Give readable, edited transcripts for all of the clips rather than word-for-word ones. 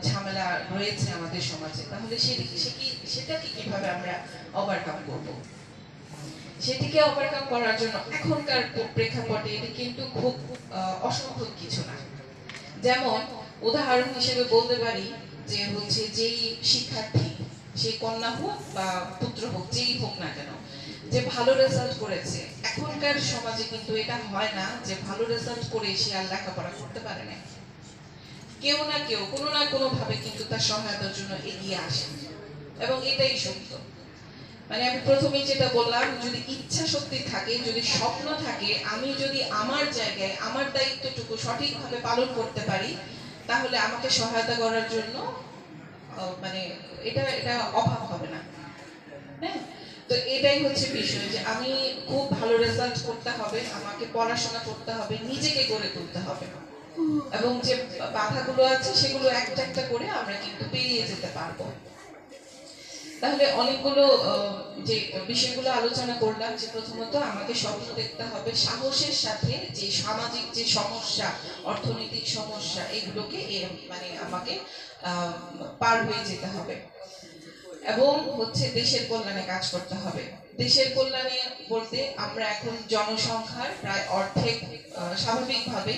ঝামেলা রয়েছে আমাদের সমাজে, তাহলে সেটাকে কিভাবে আমরা ওভারকাম করব? সেটিকে ওভারকাম করার জন্য এখনকার প্রেক্ষাপটে এটি কিন্তু খুব অসম্ভব কিছু না। যেমন উদাহরণ হিসেবে বলতে পারি যে হচ্ছে যেই শিক্ষার্থী, সে কন্যা হোক বা পুত্র হোক, যেই হোক না কেন, যে ভালো রেজাল্ট করেছে, এখনকার সমাজে কিন্তু এটা হয় না যে ভালো রেজাল্ট করে সে আর লেখাপড়া করতে পারে না। কেউ না কেউ কোনো না কোনো ভাবে কিন্তু তার সহায়তার জন্য এগিয়ে আসে, এবং এটাই সত্য। মানে আমি প্রথমেই যেটা বললাম, যদি ইচ্ছা শক্তি থাকে, যদি স্বপ্ন থাকে, আমি যদি আমার জায়গায় আমার দায়িত্বটুকু সঠিকভাবে পালন করতে পারি, তাহলে আমাকে সহায়তা করার জন্য মানে এটা এটা অভাব হবে না। হ্যাঁ, তো এটাই হচ্ছে বিষয়, যে আমি খুব ভালো রেজাল্ট করতে হবে, আমাকে পড়াশোনা করতে হবে, নিজেকে গড়ে তুলতে হবে, এবং যে বাধাগুলো আছে সেগুলো একটা একটা করে আমরা কিন্তু পেরিয়ে যেতে পারবো। তাহলে অনেকগুলো যে বিষয়গুলো আলোচনা করলাম, যে প্রথমত আমাকে স্বপ্ন দেখতে হবে, সাহসের সাথে যে সামাজিক যে সমস্যা, অর্থনৈতিক সমস্যা, এগুলোকে মানে আমাকে পার হয়ে যেতে হবে, এবং হচ্ছে দেশের কল্যাণে কাজ করতে হবে। দেশের কল্যাণে বলতে আমরা এখন জনসংখ্যার প্রায় অর্ধেক স্বাভাবিকভাবে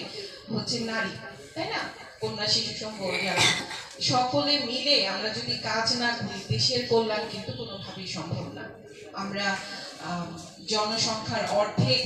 হচ্ছে নারী, তাই না? কন্যা শিশু সহ যারা, সকলে মিলে আমরা যদি কাজ না করি, দেশের কল্যাণ কিন্তু কোনোভাবেই সম্ভব না। আমরা জনসংখ্যার অর্ধেক